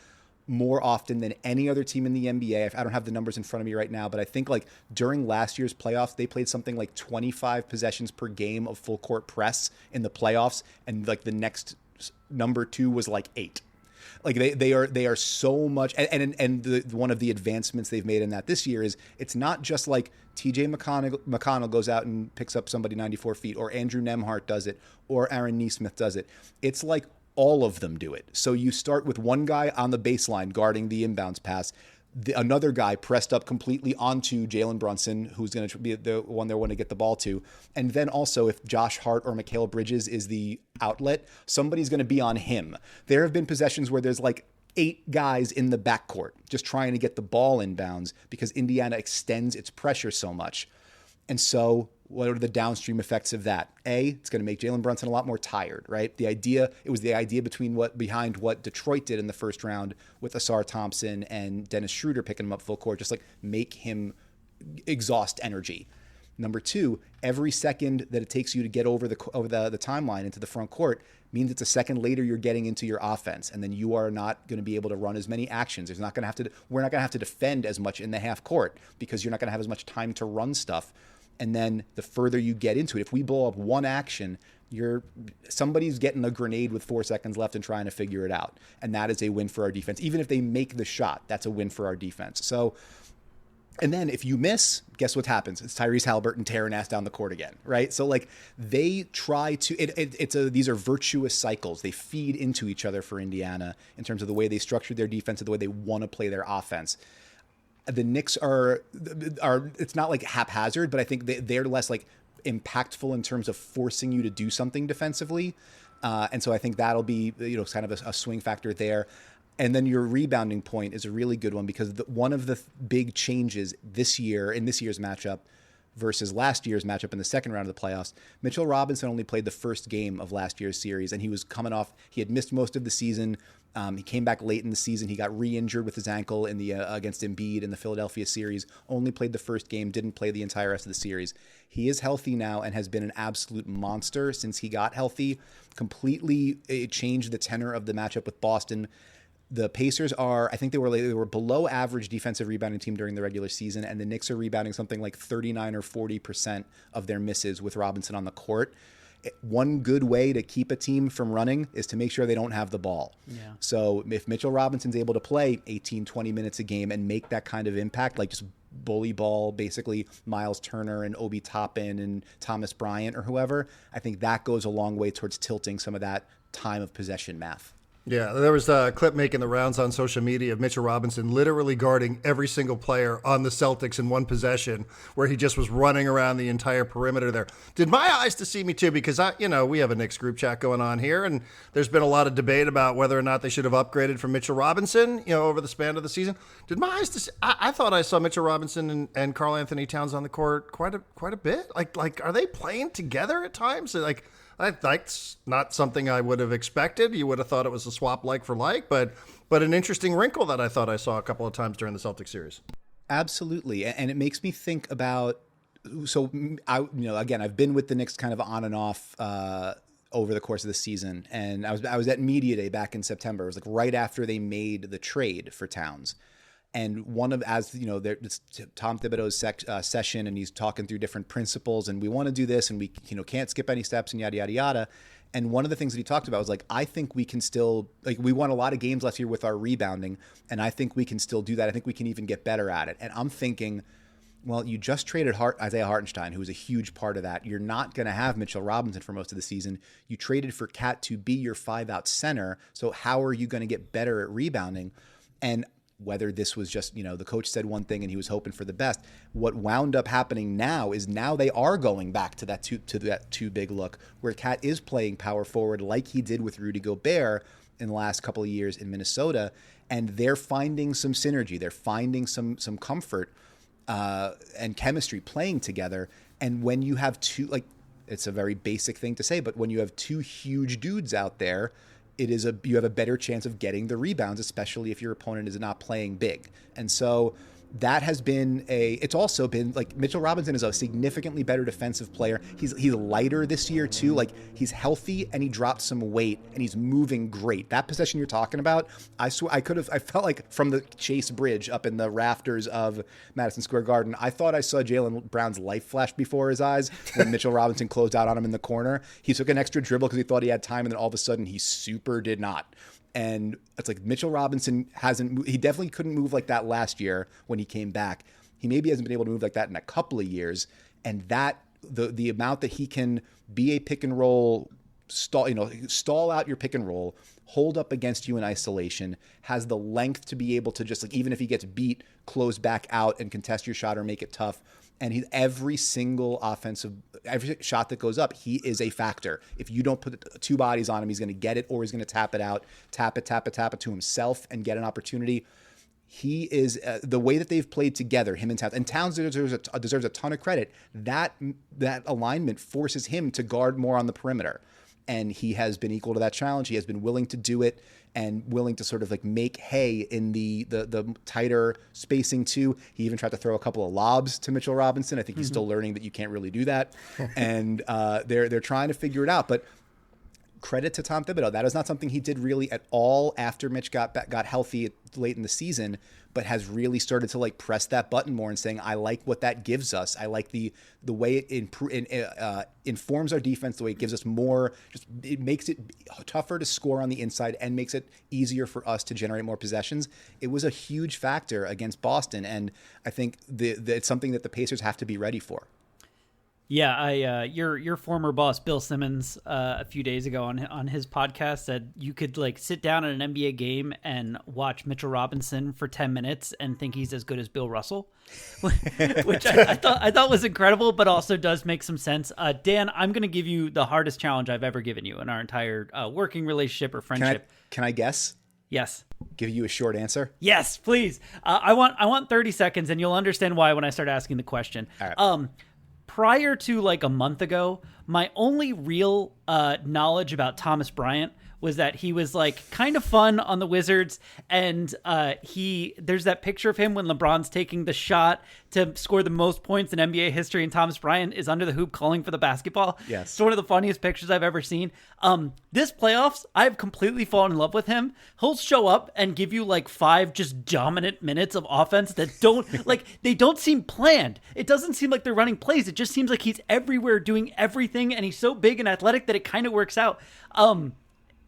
more often than any other team in the NBA. I don't have the numbers in front of me right now, but I think like during last year's playoffs, they played something like 25 possessions per game of full court press in the playoffs. And like the next number 2 was like 8. Like they are so much, and one of the advancements they've made in that this year is it's not just like TJ McConnell goes out and picks up somebody 94 feet, or Andrew Nembhard does it, or Aaron Nesmith does it. It's like all of them do it. So you start with one guy on the baseline guarding the inbounds pass, another guy pressed up completely onto Jalen Brunson, who's going to be the one they want to get the ball to. And then also if Josh Hart or Mikal Bridges is the outlet, somebody's going to be on him. There have been possessions where there's like 8 guys in the backcourt just trying to get the ball inbounds because Indiana extends its pressure so much. And so what are the downstream effects of that? It's going to make Jalen Brunson a lot more tired, right? It was the idea behind what Detroit did in the first round with Asar Thompson and Dennis Schroeder picking him up full court, just like make him exhaust energy. Number 2, every second that it takes you to get over the timeline into the front court means it's a second later you're getting into your offense, and then you are not going to be able to run as many actions. We're not going to have to defend as much in the half court because you're not going to have as much time to run stuff. And then the further you get into it, if we blow up one action, somebody's getting a grenade with 4 seconds left and trying to figure it out. And that is a win for our defense. Even if they make the shot, that's a win for our defense. So, and then if you miss, guess what happens? It's Tyrese Halliburton tearing ass down the court again, right? So like they try to, these are virtuous cycles. They feed into each other for Indiana in terms of the way they structured their defense and the way they want to play their offense. The Knicks are it's not like haphazard, but I think they're less like impactful in terms of forcing you to do something defensively. And so I think that'll be, kind of a swing factor there. And then your rebounding point is a really good one because one of the big changes this year in this year's matchup versus last year's matchup in the second round of the playoffs. Mitchell Robinson only played the first game of last year's series, and he was coming off, he had missed most of the season. He came back late in the season. He got re-injured with his ankle in the against Embiid in the Philadelphia series. Only played the first game, didn't play the entire rest of the series. He is healthy now and has been an absolute monster since he got healthy. Completely it changed the tenor of the matchup with Boston. The Pacers are, I think they were below average defensive rebounding team during the regular season, and the Knicks are rebounding something like 39 or 40% of their misses with Robinson on the court. One good way to keep a team from running is to make sure they don't have the ball. Yeah. So if Mitchell Robinson's able to play 18, 20 minutes a game and make that kind of impact, like just bully ball, basically Miles Turner and Obi Toppin and Thomas Bryant or whoever, I think that goes a long way towards tilting some of that time of possession math. Yeah, there was a clip making the rounds on social media of Mitchell Robinson literally guarding every single player on the Celtics in one possession, where he just was running around the entire perimeter there. Did my eyes deceive me too? Because we have a Knicks group chat going on here, and there's been a lot of debate about whether or not they should have upgraded from Mitchell Robinson, over the span of the season. Did my eyes I thought I saw Mitchell Robinson and Karl Anthony Towns on the court quite a bit. Like, are they playing together at times? That's not something I would have expected. You would have thought it was a swap like for like, but an interesting wrinkle that I thought I saw a couple of times during the Celtics series. Absolutely, and it makes me think about. So again, I've been with the Knicks kind of on and off over the course of the season, and I was at Media Day back in September. It was like right after they made the trade for Towns. And it's Tom Thibodeau's session, and he's talking through different principles, and we want to do this, and we can't skip any steps, and yada yada yada. And one of the things that he talked about was like, I think we can still, like, we won a lot of games last year with our rebounding, and I think we can still do that. I think we can even get better at it. And I'm thinking, well, you just traded Isaiah Hartenstein, who was a huge part of that. You're not going to have Mitchell Robinson for most of the season. You traded for Cat to be your 5-out center. So how are you going to get better at rebounding? And whether this was just, the coach said one thing and he was hoping for the best. What wound up happening now is they are going back to that two big look where Cat is playing power forward like he did with Rudy Gobert in the last couple of years in Minnesota, and they're finding some synergy. They're finding some comfort and chemistry playing together. And when you have two, like, it's a very basic thing to say, but when you have two huge dudes out there, you have a better chance of getting the rebounds, especially if your opponent is not playing big. And so that has been it's also been like Mitchell Robinson is a significantly better defensive player. He's lighter this year too. Like, he's healthy and he dropped some weight and he's moving great. That possession you're talking about, I swear I felt like from the Chase Bridge up in the rafters of Madison Square Garden, I thought I saw Jaylen Brown's life flash before his eyes when Mitchell Robinson closed out on him in the corner. He took an extra dribble because he thought he had time, and then all of a sudden he super did not. And it's like Mitchell Robinson he definitely couldn't move like that last year when he came back. He maybe hasn't been able to move like that in a couple of years. And that the amount that he can be a pick and roll, stall out your pick and roll, hold up against you in isolation, has the length to be able to just, like, even if he gets beat, close back out and contest your shot or make it tough. And every shot that goes up, he is a factor. If you don't put two bodies on him, he's going to get it, or he's going to tap it out, tap it to himself and get an opportunity. He is the way that they've played together, him and Towns. And Towns deserves a ton of credit. That alignment forces him to guard more on the perimeter. And he has been equal to that challenge. He has been willing to do it and willing to sort of like make hay in the tighter spacing too. He even tried to throw a couple of lobs to Mitchell Robinson. I think he's still learning that you can't really do that. And they're trying to figure it out. But credit to Tom Thibodeau. That is not something he did really at all after Mitch got healthy late in the season, but has really started to like press that button more and saying, I like what that gives us. I like the way it informs our defense, the way it gives us more, it makes it tougher to score on the inside and makes it easier for us to generate more possessions. It was a huge factor against Boston, and I think it's something that the Pacers have to be ready for. Yeah, your former boss Bill Simmons a few days ago on his podcast said you could like sit down at an NBA game and watch Mitchell Robinson for 10 minutes and think he's as good as Bill Russell, which I thought was incredible, but also does make some sense. Dan, I'm going to give you the hardest challenge I've ever given you in our entire working relationship or friendship. Can I guess? Yes. Give you a short answer? Yes, please. I want 30 seconds, and you'll understand why when I start asking the question. All right. prior to like a month ago, my only real knowledge about Thomas Bryant was that he was like kind of fun on the Wizards, and there's that picture of him when LeBron's taking the shot to score the most points in NBA history, and Thomas Bryant is under the hoop calling for the basketball. Yes. It's one of the funniest pictures I've ever seen. This playoffs, I've completely fallen in love with him. He'll show up and give you like 5 just dominant minutes of offense that don't like, they don't seem planned. It doesn't seem like they're running plays. It just seems like he's everywhere doing everything, and he's so big and athletic that it kind of works out.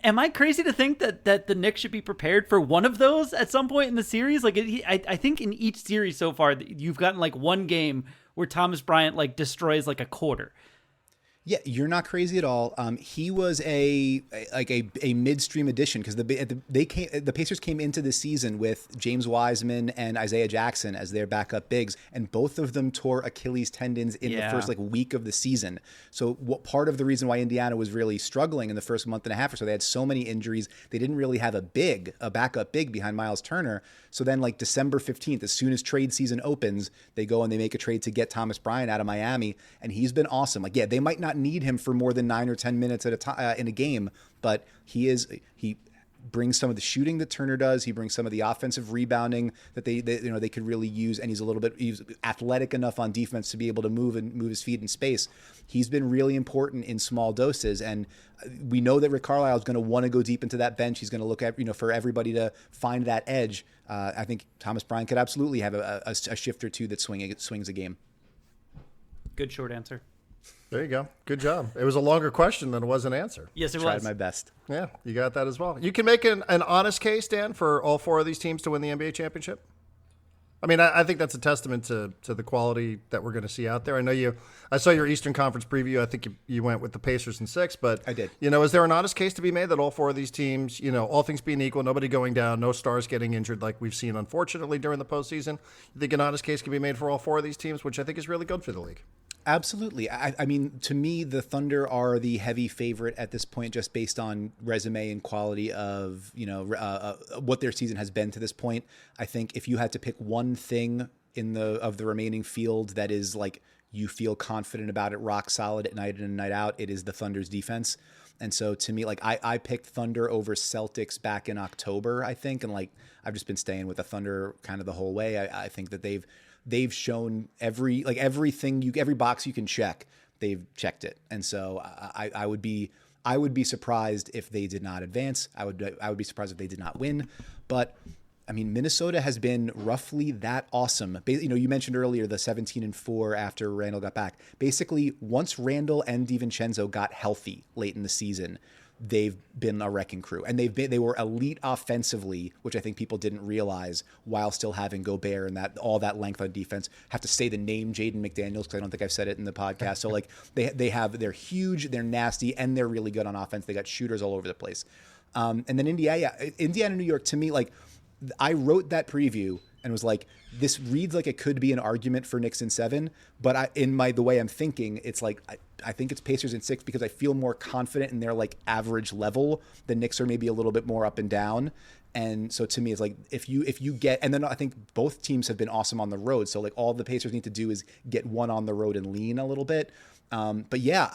Am I crazy to think that the Knicks should be prepared for one of those at some point in the series? Like, I think in each series so far, you've gotten like one game where Thomas Bryant like destroys like a quarter. Yeah, you're not crazy at all. He was a midstream addition because the Pacers came into this season with James Wiseman and Isaiah Jackson as their backup bigs, and both of them tore Achilles tendons in the first like week of the season. So part of the reason why Indiana was really struggling in the first month and a half or so, they had so many injuries, they didn't really have a backup big behind Miles Turner. So then like December 15th, as soon as trade season opens, they go and they make a trade to get Thomas Bryant out of Miami, and he's been awesome. Like, yeah, they might not need him for more than 9 or 10 minutes at a time in a game, but he brings some of the shooting that Turner does. He brings some of the offensive rebounding that they could really use, and he's athletic enough on defense to be able to move his feet in space. He's been really important in small doses, and we know that Rick Carlisle is going to want to go deep into that bench. He's going to look at for everybody to find that edge. I think Thomas Bryant could absolutely have a shift or two that swings a game. Good short answer. There you go. Good job. It was a longer question than it was an answer. Yes, it was. Tried my best. Yeah, you got that as well. You can make an honest case, Dan, for all 4 of these teams to win the NBA championship. I mean, I think that's a testament to the quality that we're going to see out there. I saw your Eastern Conference preview. I think you went with the Pacers in 6, but I did. Is there an honest case to be made that all 4 of these teams, all things being equal, nobody going down, no stars getting injured like we've seen, unfortunately, during the postseason? You think an honest case can be made for all 4 of these teams, which I think is really good for the league? Absolutely. I mean, to me, the Thunder are the heavy favorite at this point, just based on resume and quality of, what their season has been to this point. I think if you had to pick one thing of the remaining field that is like you feel confident about it, rock solid at night in and night out, it is the Thunder's defense. And so to me, like I picked Thunder over Celtics back in October, I think. And like, I've just been staying with the Thunder kind of the whole way. I think that they've shown every box you can check, they've checked it. And so I would be surprised if they did not advance. I would be surprised if they did not win. But I mean, Minnesota has been roughly that awesome. You mentioned earlier the 17-4 after Randall got back. Basically, once Randall and DiVincenzo got healthy late in the season, they've been a wrecking crew, and they were elite offensively, which I think people didn't realize, while still having Gobert and all that length on defense. Have to say the name Jaden McDaniels because I don't think I've said it in the podcast. So like they're huge, they're nasty, and they're really good on offense. They got shooters all over the place. And then Indiana, New York, to me, like I wrote that preview and was like, this reads like it could be an argument for Knicks in 7, but the way I'm thinking, it's like I think it's Pacers in 6 because I feel more confident in their like average level. The Knicks are maybe a little bit more up and down, and so to me, it's like if you get, and then I think both teams have been awesome on the road. So like all the Pacers need to do is get one on the road and lean a little bit. But yeah,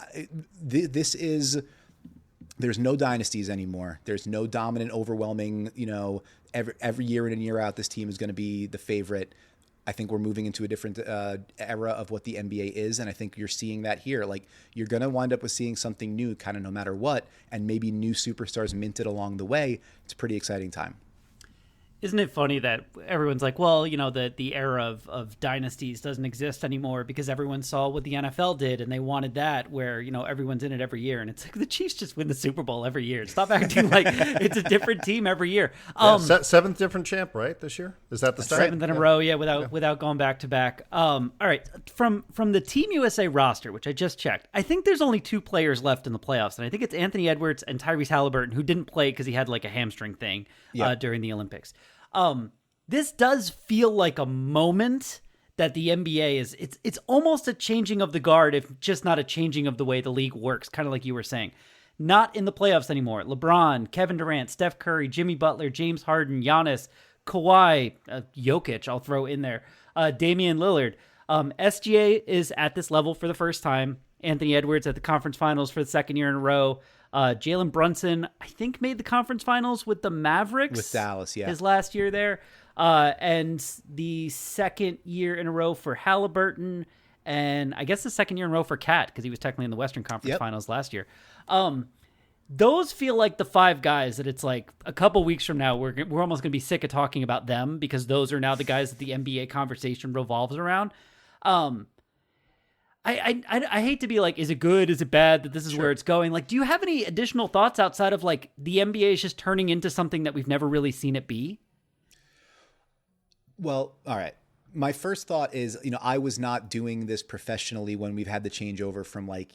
this is. There's no dynasties anymore. There's no dominant, overwhelming, every year in and year out, this team is going to be the favorite. I think we're moving into a different era of what the NBA is, and I think you're seeing that here. Like, you're going to wind up with seeing something new kind of no matter what, and maybe new superstars minted along the way. It's a pretty exciting time. Isn't it funny that everyone's like, well, the era of dynasties doesn't exist anymore because everyone saw what the NFL did and they wanted that, where, everyone's in it every year. And it's like the Chiefs just win the Super Bowl every year. Stop acting like it's a different team every year. 7th different champ, right, this year? Is that the start? 7th in a row, without going back to back. All right, from the Team USA roster, which I just checked, I think there's only 2 players left in the playoffs. And I think it's Anthony Edwards and Tyrese Halliburton, who didn't play because he had like a hamstring thing during the Olympics. This does feel like a moment that the NBA is, it's almost a changing of the guard, if just not a changing of the way the league works, kind of like you were saying. Not in the playoffs anymore. LeBron, Kevin Durant, Steph Curry, Jimmy Butler, James Harden, Giannis, Kawhi, Jokic, I'll throw in there, Damian Lillard. SGA is at this level for the first time. Anthony Edwards at the conference finals for the second year in a row. Jalen Brunson, I think, made the conference finals with the Mavericks. With Dallas, yeah. His last year there. And the second year in a row for Halliburton. And I guess the second year in a row for Cat, because he was technically in the Western Conference Finals last year. Those feel like the five guys that it's like a couple weeks from now, we're almost going to be sick of talking about them, because those are now the guys that the NBA conversation revolves around. I hate to be like, is it good? Is it bad that this is where it's going? Like, do you have any additional thoughts outside of like the NBA is just turning into something that we've never really seen it be? Well, all right. My first thought is, I was not doing this professionally when we've had the changeover from like,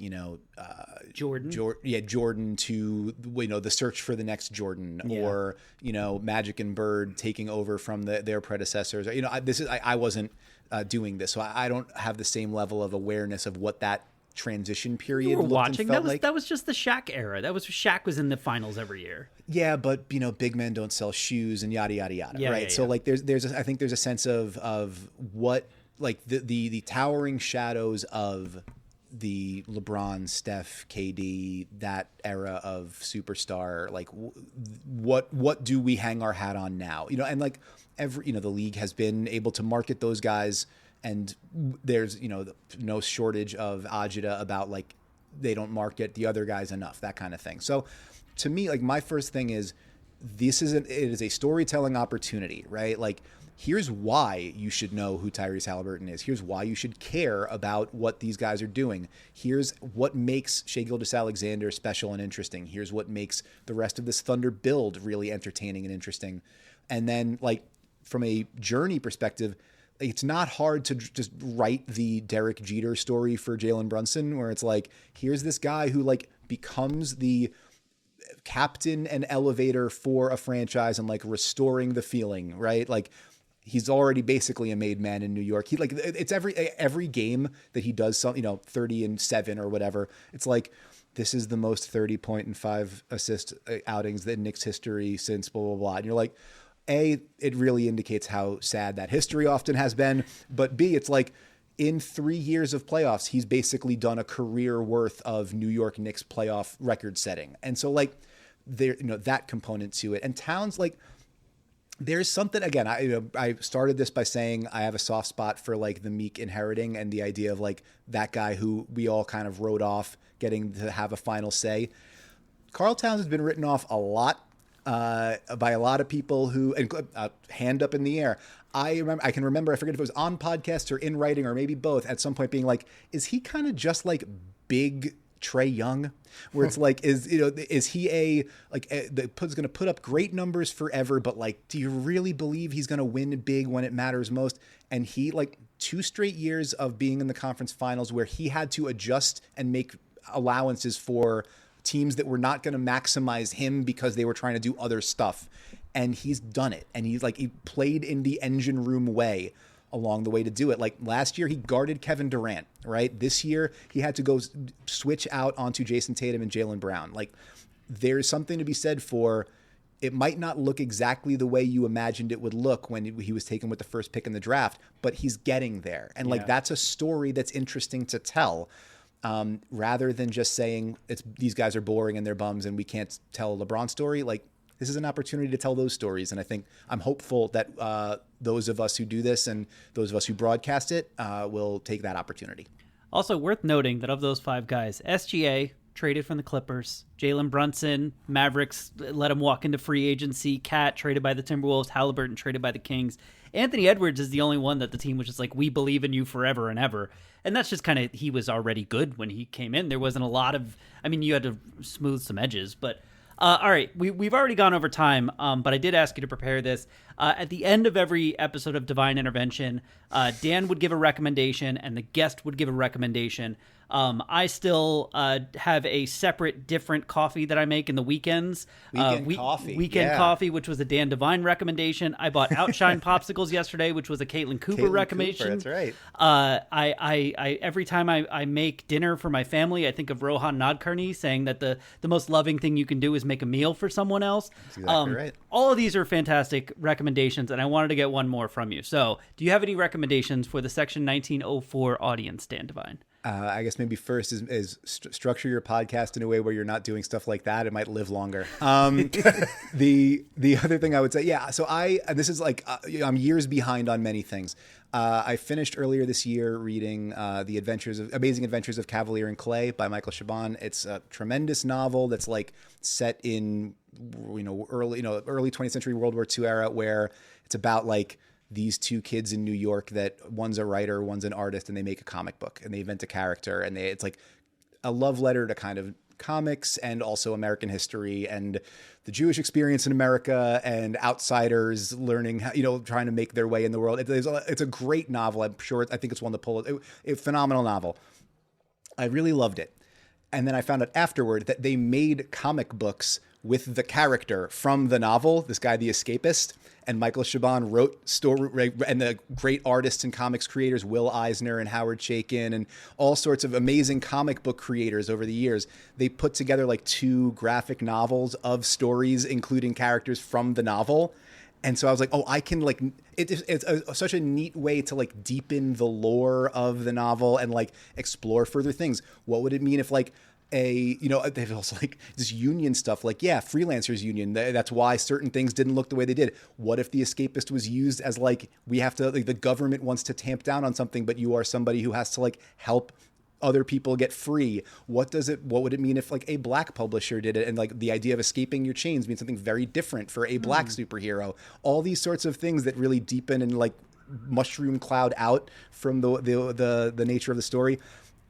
Jordan to, the search for the next Jordan, or, Magic and Bird taking over from their predecessors. I wasn't doing this, so I don't have the same level of awareness of what that transition period you were looked watching and felt like. That was just the Shaq era. Shaq was in the finals every year. Yeah, but big men don't sell shoes and yada yada yada, right? Yeah. So like I think there's a sense of what, like the towering shadows of the LeBron, Steph, KD, that era of superstar. Like what do we hang our hat on now? And like the league has been able to market those guys. And there's, no shortage of agita about like they don't market the other guys enough, that kind of thing. So to me, like my first thing is it is a storytelling opportunity, right? Like here's why you should know who Tyrese Halliburton is. Here's why you should care about what these guys are doing. Here's what makes Shai Gilgeous-Alexander special and interesting. Here's what makes the rest of this Thunder build really entertaining and interesting. And then like from a journey perspective, it's not hard to just write the Derek Jeter story for Jalen Brunson, where it's like, here's this guy who like becomes the captain and elevator for a franchise and like restoring the feeling, right? Like he's already basically a made man in New York. He like, it's every game that he does some, 30-7 or whatever. It's like, this is the most 30-point and 5 assist outings in Knicks history since blah, blah, blah. And you're like, A, it really indicates how sad that history often has been. But B, it's like in 3 years of playoffs, he's basically done a career worth of New York Knicks playoff record setting. And so like there, that component to it. And Towns, like there's something, again, I started this by saying I have a soft spot for like the Meek inheriting and the idea of like that guy who we all kind of wrote off getting to have a final say. Karl Towns has been written off a lot. By a lot of people who, and hand up in the air. I can remember, I forget if it was on podcasts or in writing or maybe both, at some point being like, is he kind of just like big Trae Young? Where it's like, is he going to put up great numbers forever, but like, do you really believe he's going to win big when it matters most? And he, like 2 straight years of being in the conference finals where he had to adjust and make allowances for teams that were not going to maximize him because they were trying to do other stuff. And he's done it. And he played in the engine room way along the way to do it. Like last year, he guarded Kevin Durant, right? This year, he had to go switch out onto Jason Tatum and Jaylen Brown. Like there's something to be said for, it might not look exactly the way you imagined it would look when he was taken with the first pick in the draft, but he's getting there. And like, that's a story that's interesting to tell. Rather than just saying these guys are boring and they're bums and we can't tell a LeBron story. Like this is an opportunity to tell those stories. And I think I'm hopeful that those of us who do this and those of us who broadcast it will take that opportunity. Also worth noting that of those 5 guys, SGA traded from the Clippers, Jalen Brunson, Mavericks let him walk into free agency, Cat traded by the Timberwolves, Halliburton traded by the Kings. Anthony Edwards is the only one that the team was just like, we believe in you forever and ever. And that's just kind of, he was already good when he came in. There wasn't a lot of, you had to smooth some edges. But all right, we've already gone over time, but I did ask you to prepare this. At the end of every episode of Divine Intervention, Dan would give a recommendation and the guest would give a recommendation. I still have a separate, different coffee that I make in the weekends. Weekend coffee, which was a Dan Devine recommendation. I bought Outshine popsicles yesterday, which was a Caitlin Cooper recommendation. That's right. I every time I make dinner for my family, I think of Rohan Nadkarni saying that the most loving thing you can do is make a meal for someone else. That's exactly right. All of these are fantastic recommendations, and I wanted to get one more from you. So, do you have any recommendations for the Section 1904 audience, Dan Devine? I guess maybe first is structure your podcast in a way where you're not doing stuff like that. It might live longer. The other thing I would say, so this is like, I'm years behind on many things. I finished earlier this year reading The Amazing Adventures of Cavalier and Clay by Michael Chabon. It's a tremendous novel that's like set in, early 20th century World War II era, where it's about like these two kids in New York that one's a writer, one's an artist, and they make a comic book and they invent a character, and it's like a love letter to kind of comics and also American history and the Jewish experience in America and outsiders learning how, trying to make their way in the world. It's a great novel. I think it's one to pull. A phenomenal novel. I really loved it. And then I found out afterward that they made comic books with the character from the novel, this guy, the escapist. And Michael Chabon wrote story, and the great artists and comics creators, Will Eisner and Howard Chaykin, and all sorts of amazing comic book creators over the years. They put together like 2 graphic novels of stories, including characters from the novel. And so I was like, I can like, it's such a neat way to like deepen the lore of the novel and like explore further things. What would it mean if like, they've also like this union stuff, like, freelancers union. That's why certain things didn't look the way they did. What if the escapist was used as like, we have to, like, the government wants to tamp down on something, but you are somebody who has to like help other people get free? What would it mean if like a black publisher did it? And like the idea of escaping your chains means something very different for a black superhero. All these sorts of things that really deepen and like mushroom cloud out from the nature of the story.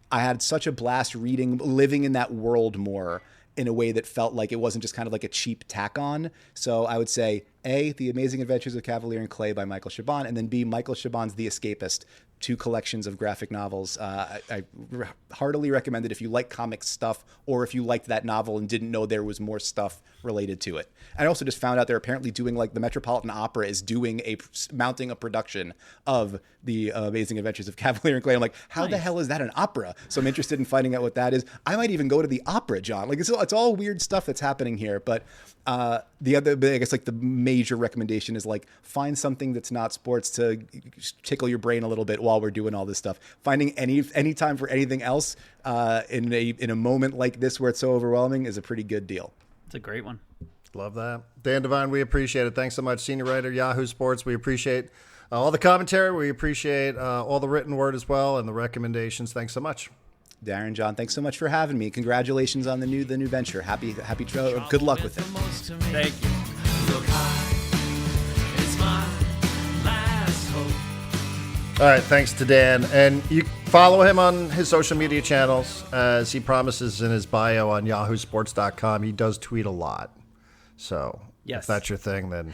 I had such a blast living in that world more in a way that felt like it wasn't just kind of like a cheap tack on. So I would say A, The Amazing Adventures of Cavalier and Clay by Michael Chabon, and then B, Michael Chabon's The Escapist, 2 collections of graphic novels. I heartily recommend it if you like comic stuff or if you liked that novel and didn't know there was more stuff related to it. I also just found out they're apparently doing like the Metropolitan Opera is mounting a production of The Amazing Adventures of Cavalier and Clay. I'm like, how the hell is that an opera? So I'm interested in finding out what that is. I might even go to the opera, John. Like it's all weird stuff that's happening here. But the other, I guess like the major recommendation is like find something that's not sports to tickle your brain a little bit while we're doing all this stuff. Finding any time for anything else in a moment like this where it's so overwhelming is a pretty good deal. It's a great one. Love that. Dan Devine, we appreciate it. Thanks so much. Senior writer, Yahoo Sports. We appreciate all the commentary. We appreciate all the written word as well and the recommendations. Thanks so much. Darren, John, thanks so much for having me. Congratulations on the new venture. Happy good luck with it. Thank you. Look high, it's my last hope. All right, thanks to Dan. And you follow him on his social media channels. As he promises in his bio on yahoosports.com, he does tweet a lot. So yes, if that's your thing, then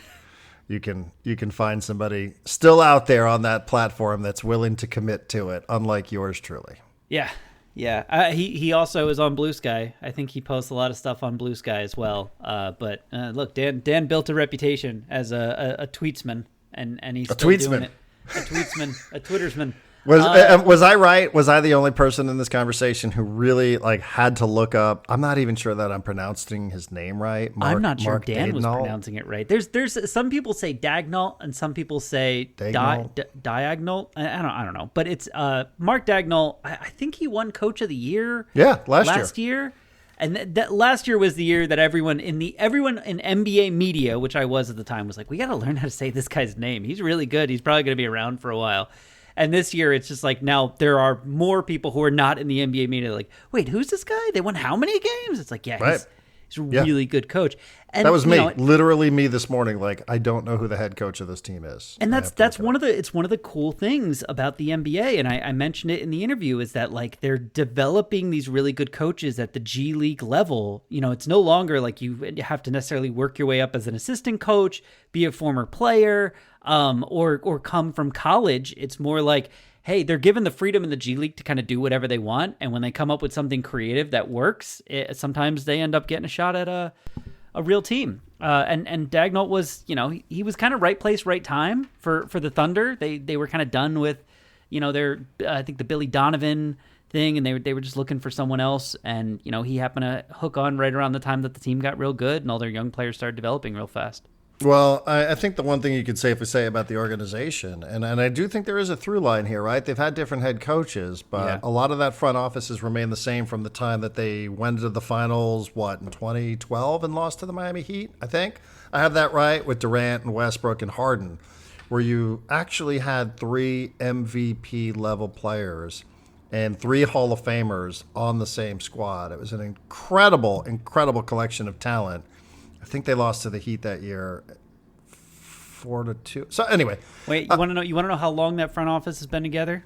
you can find somebody still out there on that platform that's willing to commit to it, unlike yours truly. Yeah. Yeah, he also is on Blue Sky. I think he posts a lot of stuff on Blue Sky as well. But look, Dan built a reputation as a tweetsman, and he's still doing it. A Twittersman. Was I right? Was I the only person in this conversation who really like had to look up? I'm not even sure that I'm pronouncing his name right. I'm not sure Mark Dan was Daigneault? pronouncing it right. There's some people say Daigneault and some people say Diagonal. I don't know, but it's Mark Daigneault. I think he won Coach of the Year. Yeah, last year. And that last year was the year that everyone in NBA media, which I was at the time, was like, we got to learn how to say this guy's name. He's really good. He's probably going to be around for a while. And this year, it's just like now there are more people who are not in the NBA media. Like, wait, who's this guy? They won how many games? It's like, he's a really good coach. And that was me, literally me this morning. Like, I don't know who the head coach of this team is. And that's one of the cool things about the NBA. And I mentioned it in the interview is that like they're developing these really good coaches at the G League level. It's no longer like you have to necessarily work your way up as an assistant coach, be a former player, or come from college. It's more like, hey, they're given the freedom in the G League to kind of do whatever they want. And when they come up with something creative that works, sometimes they end up getting a shot at a real team. And Dagnall was, he was kind of right place, right time for the Thunder. They were kind of done with, I think the Billy Donovan thing, and they were just looking for someone else. And, he happened to hook on right around the time that the team got real good and all their young players started developing real fast. Well, I think the one thing you could safely say about the organization, and I do think there is a through line here, right? They've had different head coaches, but a lot of that front office has remained the same from the time that they went to the finals, in 2012 and lost to the Miami Heat, I think. I have that right, with Durant and Westbrook and Harden, where you actually had 3 MVP level players and 3 Hall of Famers on the same squad. It was an incredible, incredible collection of talent. I think they lost to the Heat that year, 4-2. So anyway, wait, you want to know? You want to know how long that front office has been together?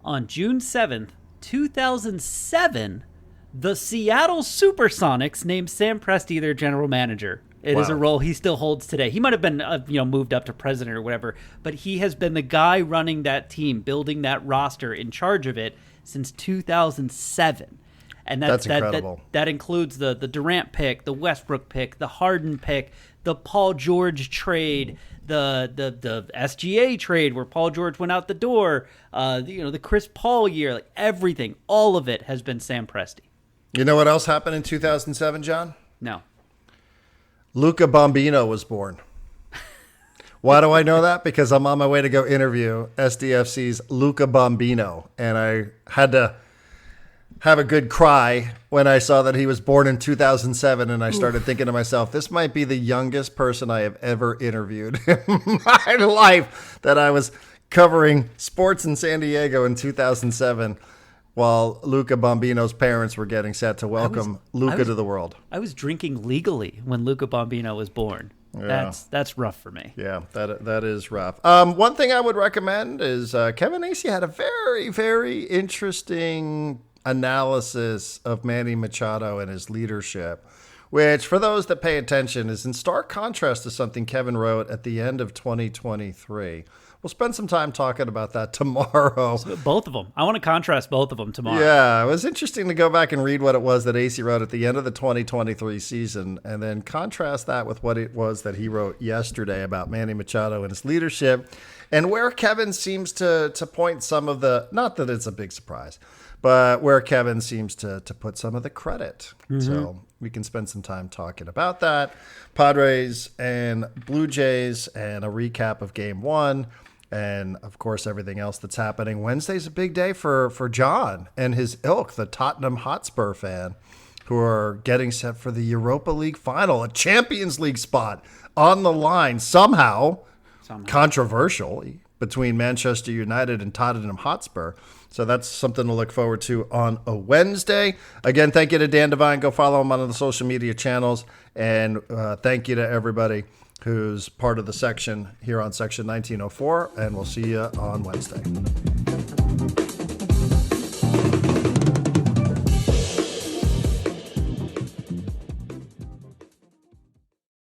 On June 7th, 2007, the Seattle Supersonics named Sam Presti their general manager. It is a role he still holds today. He might have been, moved up to president or whatever, but he has been the guy running that team, building that roster, in charge of it since 2007. And that's incredible. That includes the Durant pick, the Westbrook pick, the Harden pick, the Paul George trade, the SGA trade where Paul George went out the door, the Chris Paul year, like everything, all of it has been Sam Presti. You know what else happened in 2007, John? No. Luca Bambino was born. Why do I know that? Because I'm on my way to go interview SDFC's Luca Bambino, and I had to have a good cry when I saw that he was born in 2007, and I started thinking to myself, this might be the youngest person I have ever interviewed in my life, that I was covering sports in San Diego in 2007 while Luca Bambino's parents were getting set to welcome Luca to the world. I was drinking legally when Luca Bambino was born. Yeah. That's rough for me. Yeah, that is rough. One thing I would recommend is Kevin Acee had a very, very interesting analysis of Manny Machado and his leadership, which, for those that pay attention, is in stark contrast to something Kevin wrote at the end of 2023. We'll spend some time talking about that tomorrow. So both of them. I want to contrast both of them tomorrow. Yeah, it was interesting to go back and read what it was that Acee wrote at the end of the 2023 season, and then contrast that with what it was that he wrote yesterday about Manny Machado and his leadership, and where Kevin seems to point some of the, not that it's a big surprise, but where Kevin seems to put some of the credit. Mm-hmm. So we can spend some time talking about that. Padres and Blue Jays, and a recap of Game 1. And, of course, everything else that's happening. Wednesday's a big day for John and his ilk, the Tottenham Hotspur fan, who are getting set for the Europa League final, a Champions League spot on the line somehow. Controversially, between Manchester United and Tottenham Hotspur. So that's something to look forward to on a Wednesday. Again, thank you to Dan Devine. Go follow him on the social media channels. And thank you to everybody who's part of the section here on Section 1904. And we'll see you on Wednesday.